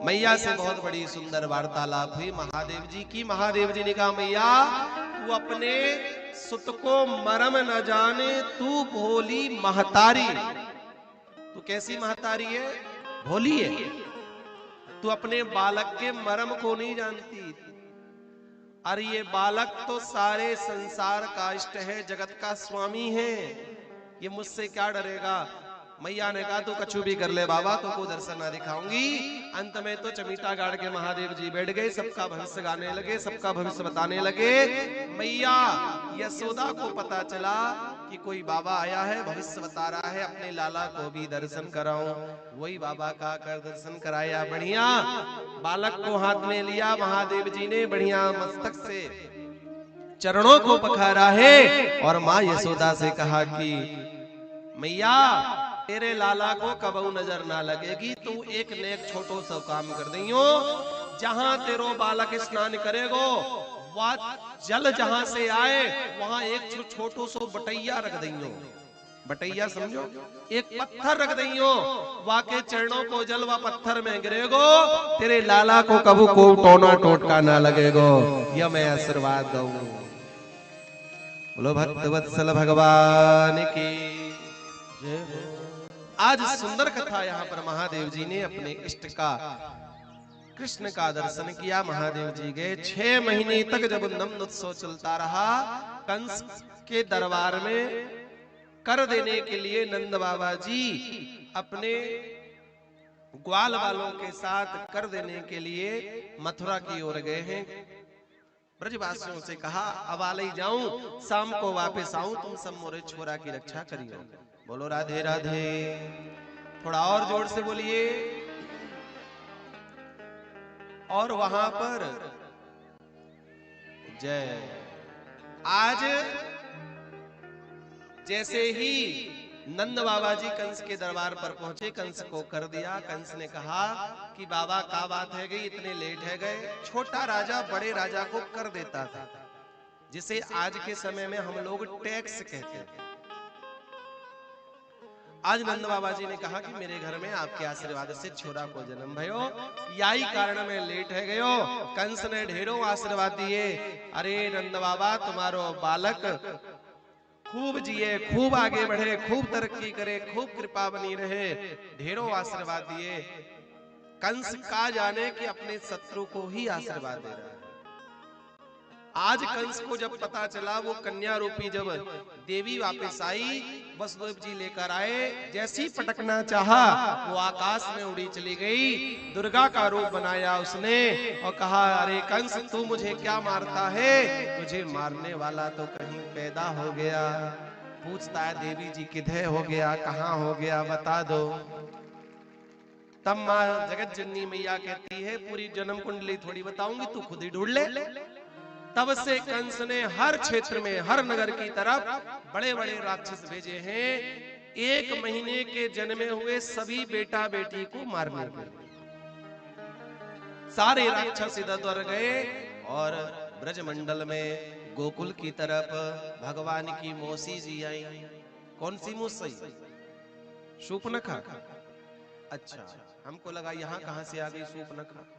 मैया से बहुत बड़ी सुंदर वार्तालाप हुई महादेव जी की। महादेव जी ने कहा मैया तू अपने सुत को मरम न जाने, तू भोली महतारी। तू कैसी महतारी है? भोली है। तू अपने बालक के मरम को नहीं जानती। अरे ये बालक तो सारे संसार का इष्ट है, जगत का स्वामी है, ये मुझसे क्या डरेगा। मैया ने कहा तू कछु भी कर ले बाबा, तो को दर्शन ना दिखाऊंगी। अंत में तो चमीटा गाड़ के महादेव जी बैठ गए, सबका भविष्य गाने लगे, सबका भविष्य बताने लगे। मैया यशोदा को पता चला कि कोई बाबा आया है, भविष्य बता रहा है, अपने लाला को भी दर्शन कराऊं। वही बाबा का कर दर्शन कराया। बढ़िया बालक को हाथ में लिया महादेव जी ने, बढ़िया मस्तक से चरणों को पखारा है और माँ यशोदा से कहा कि मैया तेरे लाला को कबू नजर ना लगेगी, तू एक नेक छोटो सा काम कर दियो। जहां तेरो बालक स्नान करेगो वह जल जहां से आए वहां एक छोटो सो बटैया रख दियो। बटैया समझो, एक पत्थर रख दियो, वहां के चरणों को जल व पत्थर में गिरेगो, तेरे लाला को कबू को टोना टोटका ना लगेगो। यह मैं आशीर्वाद दूं। बोलो भक्तवत्सल भगवान की जय हो। आज सुंदर कथा यहाँ पर महादेव जी ने अपने इष्ट का कृष्ण का दर्शन किया। महादेव जी गए 6 महीने तक जब नंद उत्सव चलता रहा, कंस के दरबार में कर देने के लिए नंद बाबा जी अपने ग्वाल वालों के साथ कर देने के लिए मथुरा की ओर गए हैं। ब्रजवासियों से कहा अब आले जाऊं, शाम को वापस आऊं, तुम सब मोरे छोरा की रक्षा करियो। बोलो राधे राधे। थोड़ा और जोर से बोलिए। और वहां पर जय। आज जैसे ही नंद बाबा जी कंस के दरबार पर पहुंचे, कंस को कर दिया। कंस ने कहा कि बाबा क्या बात है गई, इतने लेट है गए। छोटा राजा बड़े राजा को कर देता था, जिसे आज के समय में हम लोग टैक्स कहते हैं। आज नंद बाबा जी ने कहा कि मेरे घर में आपके आशीर्वाद से छोरा को जन्म भयो, यही कारण में लेट है गयो। कंस ने ढेरों आशीर्वाद दिए। अरे नंद बाबा तुम्हारो बालक खूब जिए, खूब आगे बढ़े, खूब तरक्की करे, खूब कृपा बनी रहे, ढेरों आशीर्वाद दिए। कंस का जाने कि अपने शत्रु को ही आशीर्वाद दे रहा है। आज कंस को जब पता चला, वो कन्या रूपी जब देवी वापस आई, वसुदेव जी लेकर आए, जैसी पटकना चाहा वो आकाश में उड़ी चली गई। दुर्गा का रूप बनाया उसने और कहा अरे कंस तू मुझे क्या मारता है, मुझे मारने वाला तो कहीं पैदा हो गया। पूछता है देवी जी किधर हो गया, कहाँ हो गया, बता दो। तब माँ जगत जननी मैया कहती है पूरी जन्म कुंडली थोड़ी बताऊंगी, तू खुद ही ढूंढ ले। तब से कंस ने हर क्षेत्र में, हर नगर की तरफ बड़े बड़े राक्षस भेजे हैं, 1 महीने के जन्मे हुए सभी बेटा बेटी को मारने के लिए। सारे राक्षस इधर उधर गए और ब्रजमंडल में गोकुल की तरफ भगवान की मौसी जी आई। कौन सी मौसी? शूर्पणखा। अच्छा, हमको लगा यहाँ कहां से आ गई शूर्पणखा।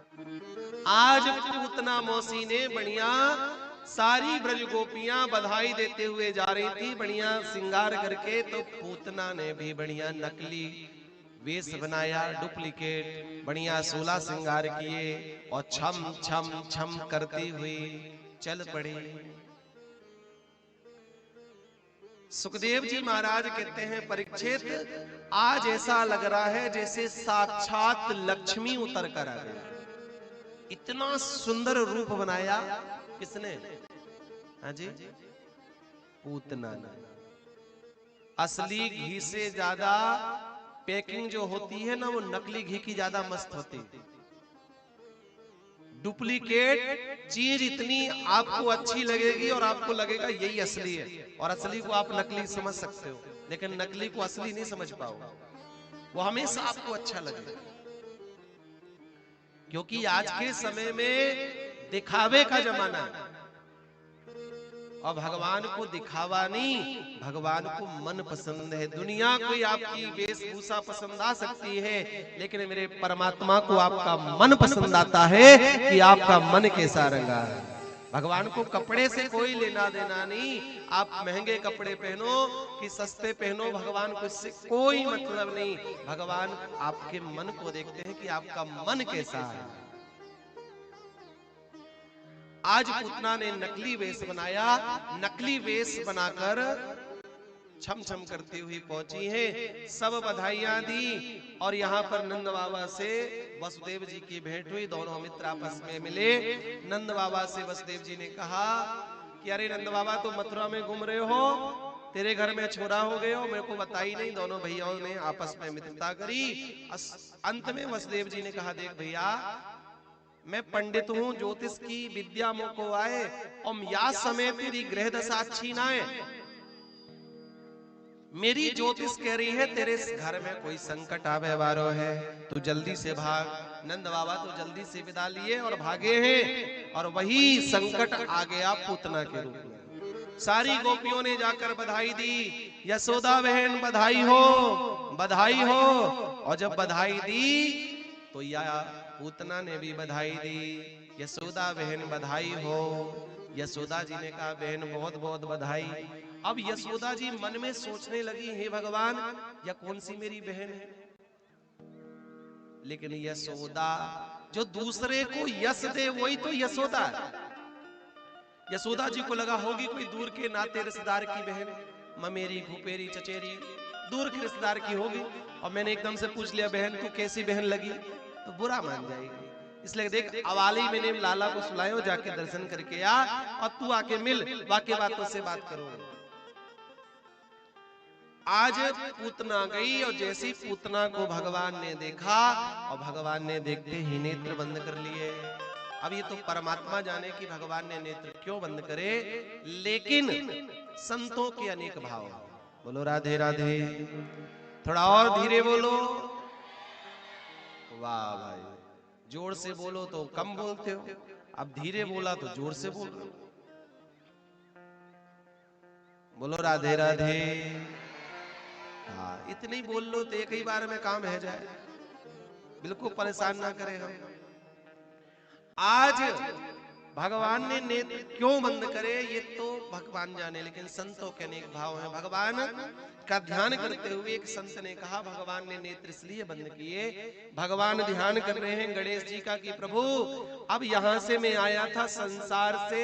आज पूतना मौसी ने बढ़िया सारी ब्रज गोपियां बधाई देते हुए जा रही थी, बढ़िया श्रृंगार करके, तो पूतना ने भी बढ़िया नकली वेश बनाया, डुप्लीकेट, बढ़िया 16 श्रृंगार किए और छम छम छम करती हुई चल पड़ी। सुखदेव जी महाराज कहते हैं परीक्षित आज ऐसा लग रहा है जैसे साक्षात लक्ष्मी उतर कर आ गई। इतना सुंदर रूप बनाया किसने? हाँ जी, पूतना ने। असली घी से ज्यादा पैकिंग जो होती है ना, वो नकली घी की ज्यादा मस्त होती है। डुप्लीकेट चीज इतनी आपको अच्छी लगेगी और आपको लगेगा यही असली है, और असली को आप नकली समझ सकते हो, लेकिन नकली को असली नहीं समझ पाओगे। वो हमेशा आपको अच्छा लगेगा, क्योंकि आज के समय में दिखावे का जमाना है। और भगवान को दिखावा नहीं, भगवान को मन पसंद है। दुनिया कोई आपकी वेशभूषा पसंद आ सकती है, लेकिन मेरे परमात्मा को आपका मन पसंद आता है कि आपका मन कैसा रंगा है। भगवान को कपड़े से कोई लेना देना नहीं। आप महंगे कपड़े पहनो कि सस्ते पहनो, भगवान को इससे कोई मतलब नहीं। भगवान आपके मन को देखते हैं कि आपका मन कैसा है। आज पूतना ने नकली वेश बनाया, नकली वेश बनाकर छम छम करती हुई पहुंची है, सब बधाइयां दी। और यहाँ पर नंद बाबा से वसुदेव जी की भेंट हुई, दोनों मित्र आपस में मिले। नंद बाबा से वसुदेव जी ने कहा कि अरे नंद बाबा, तो मथुरा में घूम रहे हो, तेरे घर में छोरा हो गए हो, मेरे को बताई नहीं। दोनों भैयाओं ने आपस में मित्रता करी। अंत में वसुदेव जी ने कहा, देख भैया, मैं पंडित हूं, ज्योतिष की विद्या मुझको आए, और या समय तेरी ग्रह दशा अच्छी ना है। मेरी ज्योतिष कह रही है तेरे घर में कोई संकट आवे वारो है, तू जल्दी से भाग। नंद बाबा तो जल्दी से विदा लिए और भागे हैं, और वही संकट आ गया पूतना के रूप में। सारी गोपियों ने जाकर बधाई दी, यशोदा बहन बधाई हो, बधाई हो। और जब बधाई दी तो या पूतना ने भी बधाई दी, यशोदा बहन बधाई हो। यशोदा जी ने कहा, बहन बहुत बहुत बधाई। अब यशोदा जी मन में सोचने लगी, हे भगवान, यह कौन सी मेरी बहन है। लेकिन यशोदा, जो दूसरे को यश दे वही तो यशोदा है। यशोदा जी को लगा होगी कोई दूर के नाते रिश्तेदार की बहन, ममेरी फुफेरी चचेरी दूर के रिश्तेदार की होगी। और मैंने एकदम से पूछ लिया, बहन तू कैसी बहन लगी, तो बुरा मान जाएगी। इसलिए देख, अवाली मैंने लाला को सुलायो, जाके दर्शन करके आ, और तू आके मिल, वाकई बातों से बात करो। आज पूतना गई, और जैसी पूतना को भगवान ने देखा, और भगवान ने देखते ही नेत्र बंद कर लिए। अब ये तो परमात्मा जाने कि भगवान ने नेत्र क्यों बंद करे, लेकिन संतों के अनेक भाव। बोलो राधे राधे। थोड़ा और धीरे बोलो। वाह भाई, जोर से बोलो तो कम बोलते हो, अब धीरे बोला तो जोर से बोल रहे हो। बोलो राधे राधे। हाँ, इतने ही बोल लो तो एक ही बार में काम है जाए, बिल्कुल परेशान ना करें हम। आज भगवान ने नेत्र क्यों बंद करे ये तो भगवान जाने, लेकिन संतों के अनेक भाव हैं। भगवान का ध्यान करते हुए एक संत ने कहा, भगवान ने नेत्र इसलिए बंद किए, भगवान ध्यान कर रहे हैं गणेश जी का कि प्रभु, अब यहां से मैं आया था संसार से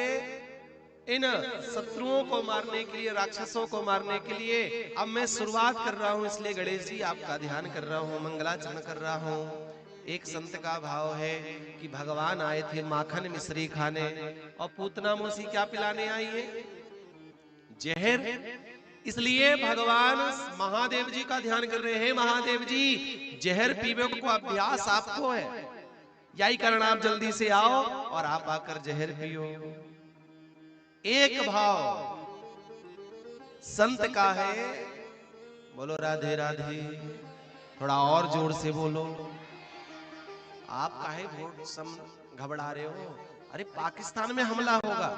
इन शत्रुओं को मारने के लिए, राक्षसों को मारने के लिए, अब मैं शुरुआत कर रहा हूं, इसलिए गणेश जी आपका ध्यान कर रहा हूं, मंगलाचरण कर रहा हूं। एक संत का भाव है कि भगवान आए थे माखन मिश्री खाने, और पूतना मौसी क्या पिलाने आई है, जहर। इसलिए भगवान महादेव जी का ध्यान कर रहे हैं। महादेव जी, जहर पीवे को अभ्यास आपको है, यही कारण आप जल्दी से आओ और आप आकर जहर पियो। एक भाव संत का है। बोलो राधे राधे। थोड़ा और जोर से बोलो। आप काहे घबरा रहे हो? अरे पाकिस्तान में हमला होगा,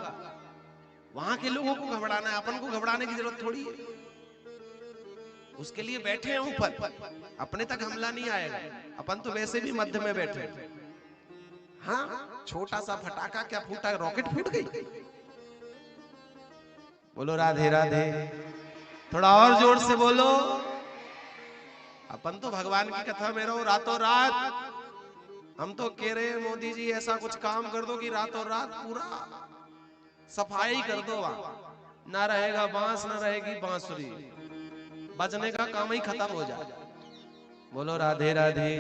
वहां के लोगों को घबराना है, अपन को घबराने की जरूरत थोड़ी है। उसके लिए बैठे हैं ऊपर, अपने तक हमला नहीं आएगा, अपन तो वैसे भी मध्य में बैठे। हाँ, छोटा सा फटाका क्या फूटा, रॉकेट फूट गई। बोलो राधे राधे। थोड़ा और जोर से बोलो। अपन तो भगवान की कथा में रहो रातों रात। हम तो कह रहे हैं मोदी जी ऐसा कुछ काम कर दो कि रातों रात पूरा सफाई कर दो, वहां ना रहेगा बांस, ना रहेगी बांसुरी, बजने का काम ही खत्म हो जाए। बोलो राधे राधे।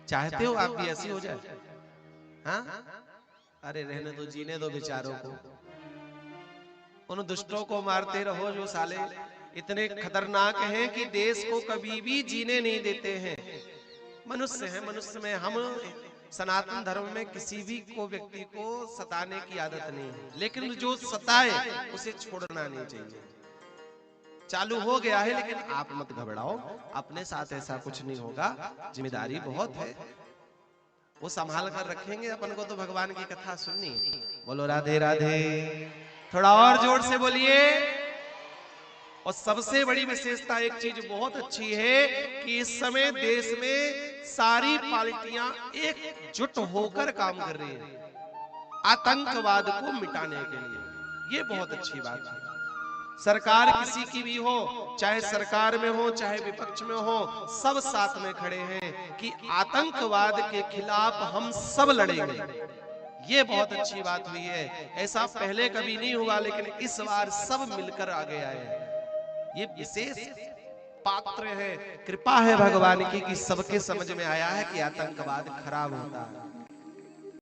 चाहते हो आप भी ऐसी हो जाए? हाँ, अरे रहने दो, जीने दो बेचारों को। उन दुष्टों को मारते रहो जो साले इतने खतरनाक हैं कि देश को कभी भी जीने नहीं देते हैं। मनुष्य है, मनुष्य में हम सनातन धर्म में किसी भी को व्यक्ति को सताने की आदत नहीं है, लेकिन जो सताए उसे छोड़ना नहीं चाहिए। चालू हो गया है, लेकिन आप मत घबराओ, अपने साथ ऐसा कुछ नहीं होगा। जिम्मेदारी बहुत है, वो संभाल कर रखेंगे। अपन को तो भगवान की कथा सुननी है। बोलो राधे राधे। थोड़ा और जोर से बोलिए। और सबसे बड़ी विशेषता एक चीज बहुत अच्छी है कि इस समय देश में सारी पार्टियां एकजुट होकर काम कर रही हैं आतंकवाद को मिटाने के लिए। ये बहुत अच्छी बात है। सरकार किसी की भी हो, चाहे सरकार में हो चाहे विपक्ष में हो, सब साथ में खड़े हैं कि आतंकवाद के खिलाफ हम सब लड़ेंगे। ये बहुत अच्छी बात हुई है। ऐसा पहले कभी नहीं हुआ, लेकिन इस बार सब मिलकर आगे आए हैं। ये विशेष पात्र है, कृपा है भगवान की कि सबके समझ में आया है कि आतंकवाद खराब होता है।